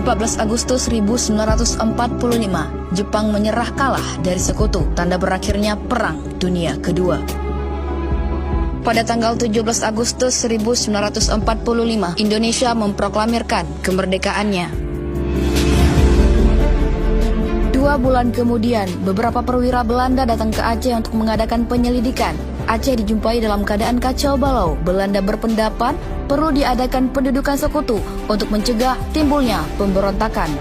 14 Agustus 1945, Jepang menyerah kalah dari Sekutu, tanda berakhirnya Perang Dunia Kedua. Pada tanggal 17 Agustus 1945, Indonesia memproklamirkan kemerdekaannya. 2 bulan kemudian, beberapa perwira Belanda datang ke Aceh untuk mengadakan penyelidikan. Aceh dijumpai dalam keadaan kacau balau. Belanda berpendapat perlu diadakan pendudukan sekutu untuk mencegah timbulnya pemberontakan.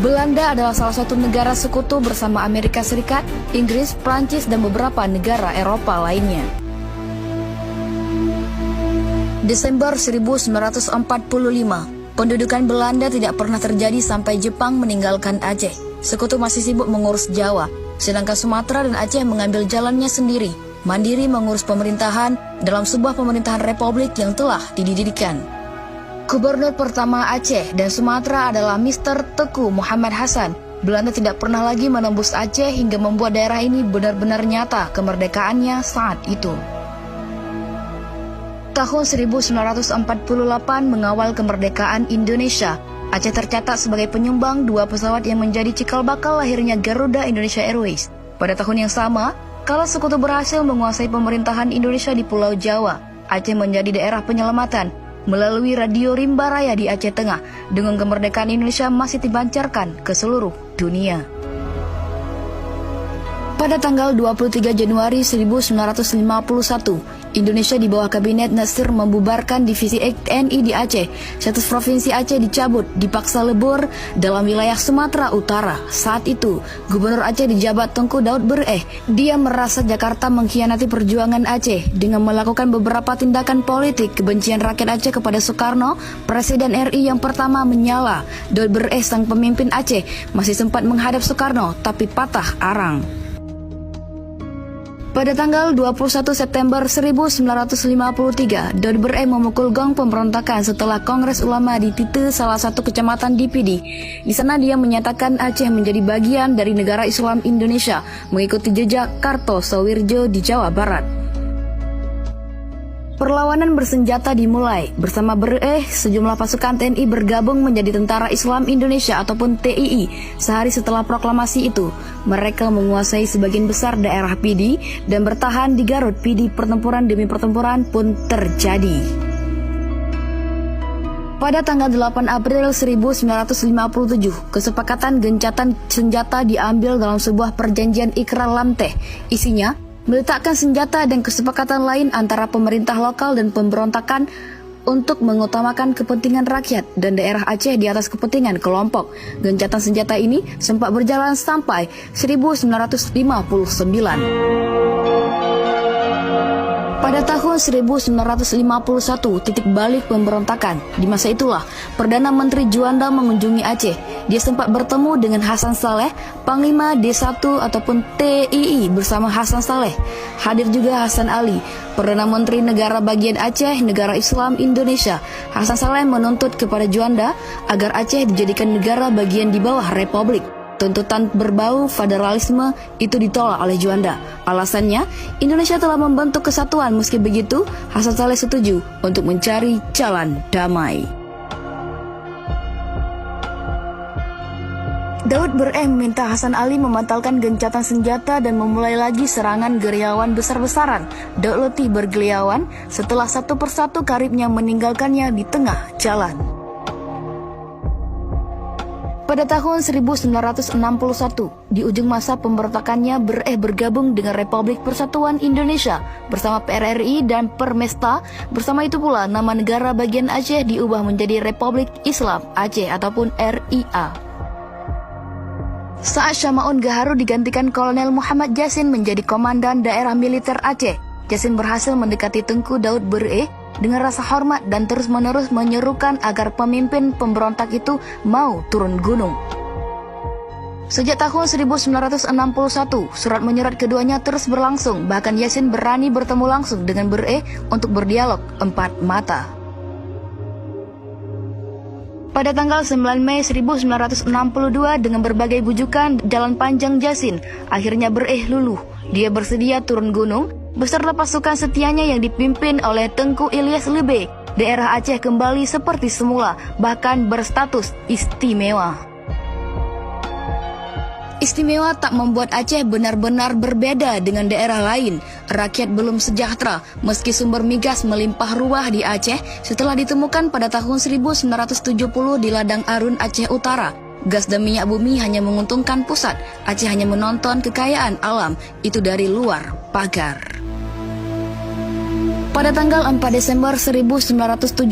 Belanda adalah salah satu negara sekutu bersama Amerika Serikat, Inggris, Prancis, dan beberapa negara Eropa lainnya. Desember 1945, pendudukan Belanda tidak pernah terjadi sampai Jepang meninggalkan Aceh. Sekutu masih sibuk mengurus Jawa, sedangkan Sumatera dan Aceh mengambil jalannya sendiri, mandiri mengurus pemerintahan dalam sebuah pemerintahan republik yang telah didirikan. Gubernur pertama Aceh dan Sumatera adalah Mr. Teku Muhammad Hasan. Belanda tidak pernah lagi menembus Aceh hingga membuat daerah ini benar-benar nyata kemerdekaannya saat itu. Tahun 1948 mengawal kemerdekaan Indonesia. Aceh tercatat sebagai penyumbang 2 pesawat yang menjadi cikal bakal lahirnya Garuda Indonesia Airways. Pada tahun yang sama, kala Sekutu berhasil menguasai pemerintahan Indonesia di Pulau Jawa, Aceh menjadi daerah penyelamatan melalui radio Rimba Raya di Aceh Tengah. Dengan kemerdekaan Indonesia masih dipancarkan ke seluruh dunia. Pada tanggal 23 Januari 1951, Indonesia di bawah Kabinet Nasir membubarkan divisi TNI di Aceh. Status provinsi Aceh dicabut, dipaksa lebur dalam wilayah Sumatera Utara. Saat itu, Gubernur Aceh dijabat Tengku Daud Bereh. Dia merasa Jakarta mengkhianati perjuangan Aceh dengan melakukan beberapa tindakan politik. Kebencian rakyat Aceh kepada Soekarno, Presiden RI yang pertama, menyala. Daud Bereh, sang pemimpin Aceh, masih sempat menghadap Soekarno, tapi patah arang. Pada tanggal 21 September 1953, Daud Bereh memukul gong pemberontakan setelah Kongres Ulama di Tite, salah satu kecamatan di Pidi. Di sana dia menyatakan Aceh menjadi bagian dari negara Islam Indonesia, mengikuti jejak Kartosoewirjo di Jawa Barat. Perlawanan bersenjata dimulai. Bersama Bereh, sejumlah pasukan TNI bergabung menjadi Tentara Islam Indonesia ataupun TII. Sehari setelah proklamasi itu, mereka menguasai sebagian besar daerah Pidi dan bertahan di Garut. Pidi, pertempuran demi pertempuran pun terjadi. Pada tanggal 8 April 1957, kesepakatan gencatan senjata diambil dalam sebuah perjanjian Ikrar Lamteh. Isinya meletakkan senjata dan kesepakatan lain antara pemerintah lokal dan pemberontakan untuk mengutamakan kepentingan rakyat dan daerah Aceh di atas kepentingan kelompok. Gencatan senjata ini sempat berjalan sampai 1959. Pada tahun 1951, titik balik pemberontakan. Di masa itulah, Perdana Menteri Juanda mengunjungi Aceh. Dia sempat bertemu dengan Hasan Saleh, Panglima D1 ataupun TII bersama Hasan Saleh. Hadir juga Hasan Ali, Perdana Menteri Negara Bagian Aceh, Negara Islam Indonesia. Hasan Saleh menuntut kepada Juanda agar Aceh dijadikan negara bagian di bawah Republik. Tuntutan berbau federalisme itu ditolak oleh Juanda. Alasannya, Indonesia telah membentuk kesatuan. Meski begitu, Hasan Saleh setuju untuk mencari jalan damai. Daud Bereh meminta Hasan Ali membatalkan gencatan senjata dan memulai lagi serangan gerilyawan besar-besaran. Daud letih bergerilyawan setelah satu persatu karibnya meninggalkannya di tengah jalan. Pada tahun 1961, di ujung masa pemberontakannya, Bereh bergabung dengan Republik Persatuan Indonesia bersama PRRI dan Permesta. Bersama itu pula, nama negara bagian Aceh diubah menjadi Republik Islam Aceh ataupun RIA. Saat Syamaun Gaharu digantikan Kolonel Muhammad Jasin menjadi Komandan Daerah Militer Aceh. Jasin berhasil mendekati Tengku Daud Bereh dengan rasa hormat dan terus-menerus menyerukan agar pemimpin pemberontak itu mau turun gunung. Sejak tahun 1961, surat menyurat keduanya terus berlangsung. Bahkan Yasin berani bertemu langsung dengan Bereh untuk berdialog empat mata. Pada tanggal 9 Mei 1962, dengan berbagai bujukan jalan panjang Jasin, akhirnya Bereh luluh. Dia bersedia turun gunung beserta pasukan setianya yang dipimpin oleh Tengku Ilyas Lebe. daerah Aceh kembali seperti semula, bahkan berstatus istimewa. Istimewa tak membuat Aceh benar-benar berbeda dengan daerah lain. Rakyat belum sejahtera meski sumber migas melimpah ruah di Aceh setelah ditemukan pada tahun 1970 di ladang Arun Aceh Utara. Gas dan minyak bumi hanya menguntungkan pusat. Aceh hanya menonton kekayaan alam itu dari luar pagar. Pada tanggal 4 Desember 1976,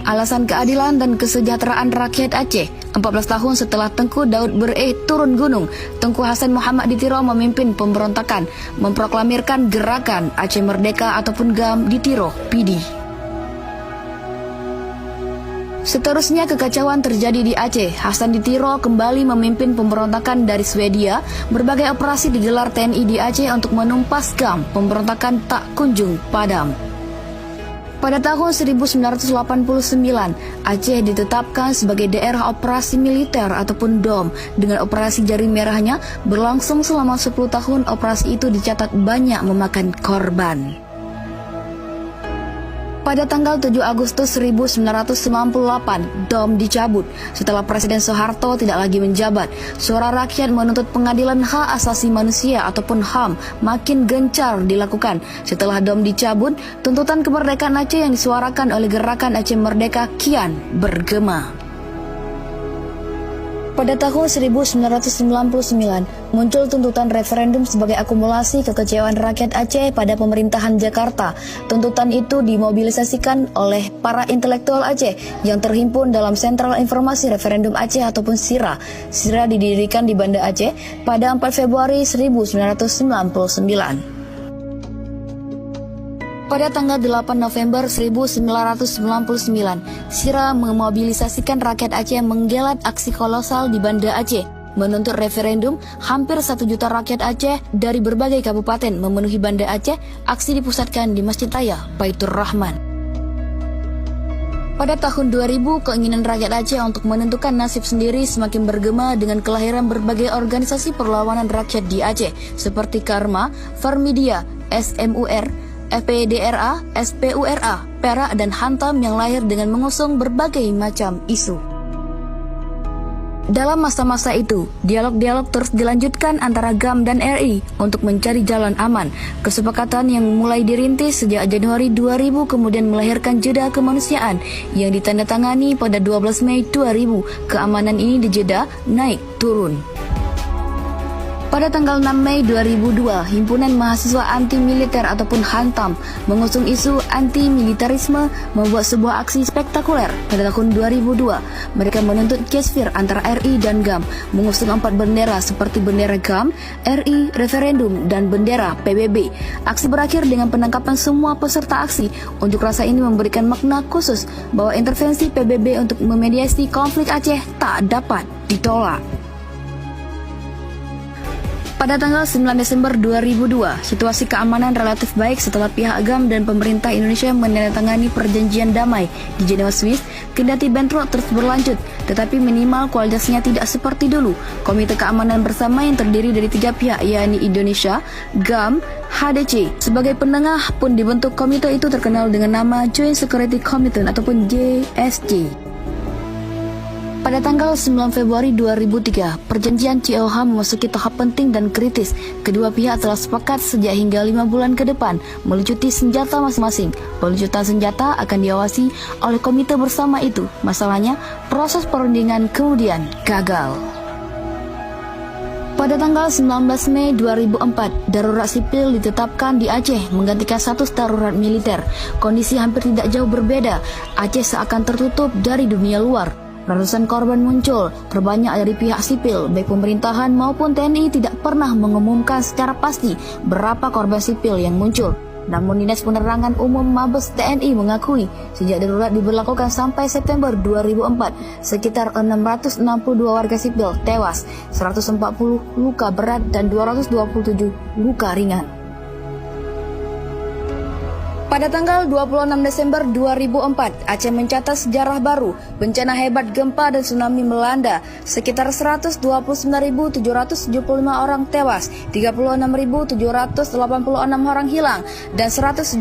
alasan keadilan dan kesejahteraan rakyat Aceh, 14 tahun setelah Tengku Daud Bereh turun gunung, Tengku Hasan Muhammad di Tiro memimpin pemberontakan, memproklamirkan gerakan Aceh Merdeka ataupun GAM di Tiro, PD. Seterusnya kekacauan terjadi di Aceh. Hasan di Tiro kembali memimpin pemberontakan dari Swedia. Berbagai operasi digelar TNI di Aceh untuk menumpas GAM. Pemberontakan tak kunjung padam. Pada tahun 1989, Aceh ditetapkan sebagai daerah operasi militer ataupun DOM. Dengan operasi Jari Merahnya berlangsung selama 10 tahun, operasi itu dicatat banyak memakan korban. Pada tanggal 7 Agustus 1998, DOM dicabut. Setelah Presiden Soeharto tidak lagi menjabat, suara rakyat menuntut pengadilan hak asasi manusia ataupun HAM makin gencar dilakukan. Setelah DOM dicabut, tuntutan kemerdekaan Aceh yang disuarakan oleh Gerakan Aceh Merdeka kian bergema. Pada tahun 1999, muncul tuntutan referendum sebagai akumulasi kekecewaan rakyat Aceh pada pemerintahan Jakarta. Tuntutan itu dimobilisasikan oleh para intelektual Aceh yang terhimpun dalam Sentral Informasi Referendum Aceh ataupun SIRA. SIRA didirikan di Banda Aceh pada 4 Februari 1999. Pada tanggal 8 November 1999, SIRA memobilisasikan rakyat Aceh menggelat aksi kolosal di Banda Aceh, menuntut referendum. Hampir 1 juta rakyat Aceh dari berbagai kabupaten memenuhi Banda Aceh. Aksi dipusatkan di Masjid Raya Baitur Rahman. Pada tahun 2000, keinginan rakyat Aceh untuk menentukan nasib sendiri semakin bergema dengan kelahiran berbagai organisasi perlawanan rakyat di Aceh seperti Karma, Farmidia, SMUR, FPDRA, SPURA, Perak, dan Hantam yang lahir dengan mengusung berbagai macam isu. Dalam masa-masa itu, dialog-dialog terus dilanjutkan antara GAM dan RI untuk mencari jalan aman. Kesepakatan yang mulai dirintis sejak Januari 2000 kemudian melahirkan Jeda Kemanusiaan yang ditandatangani pada 12 Mei 2000. Keamanan ini di Jeddah naik turun. Pada tanggal 6 Mei 2002, Himpunan Mahasiswa Anti Militer ataupun Hantam mengusung isu anti-militarisme membuat sebuah aksi spektakuler pada tahun 2002. Mereka menuntut Kesfir antara RI dan GAM, mengusung 4 bendera seperti bendera GAM, RI, referendum, dan bendera PBB. Aksi berakhir dengan penangkapan semua peserta aksi. Unjuk rasa ini memberikan makna khusus bahwa intervensi PBB untuk memediasi konflik Aceh tak dapat ditolak. Pada tanggal 9 Desember 2002, situasi keamanan relatif baik setelah pihak GAM dan pemerintah Indonesia menandatangani perjanjian damai di Jenewa, Swiss. Kendati bentrok terus berlanjut, tetapi minimal kualitasnya tidak seperti dulu. Komite Keamanan Bersama yang terdiri dari 3 pihak, yakni Indonesia, GAM, HDC. Sebagai penengah pun dibentuk. Komite itu terkenal dengan nama Joint Security Committee ataupun JSC. Pada tanggal 9 Februari 2003, perjanjian COH memasuki tahap penting dan kritis. Kedua pihak telah sepakat sejak hingga 5 bulan ke depan melucuti senjata masing-masing. Pelucutan senjata akan diawasi oleh komite bersama itu. Masalahnya, proses perundingan kemudian gagal. Pada tanggal 19 Mei 2004, darurat sipil ditetapkan di Aceh menggantikan status darurat militer. Kondisi hampir tidak jauh berbeda. Aceh seakan tertutup dari dunia luar. Ratusan korban muncul, terbanyak dari pihak sipil, baik pemerintahan maupun TNI tidak pernah mengumumkan secara pasti berapa korban sipil yang muncul. Namun Dinas Penerangan Umum Mabes TNI mengakui sejak darurat diberlakukan sampai September 2004, sekitar 662 warga sipil tewas, 140 luka berat dan 227 luka ringan. Pada tanggal 26 Desember 2004, Aceh mencatat sejarah baru. Bencana hebat gempa dan tsunami melanda. Sekitar 129.775 orang tewas, 36.786 orang hilang, dan 170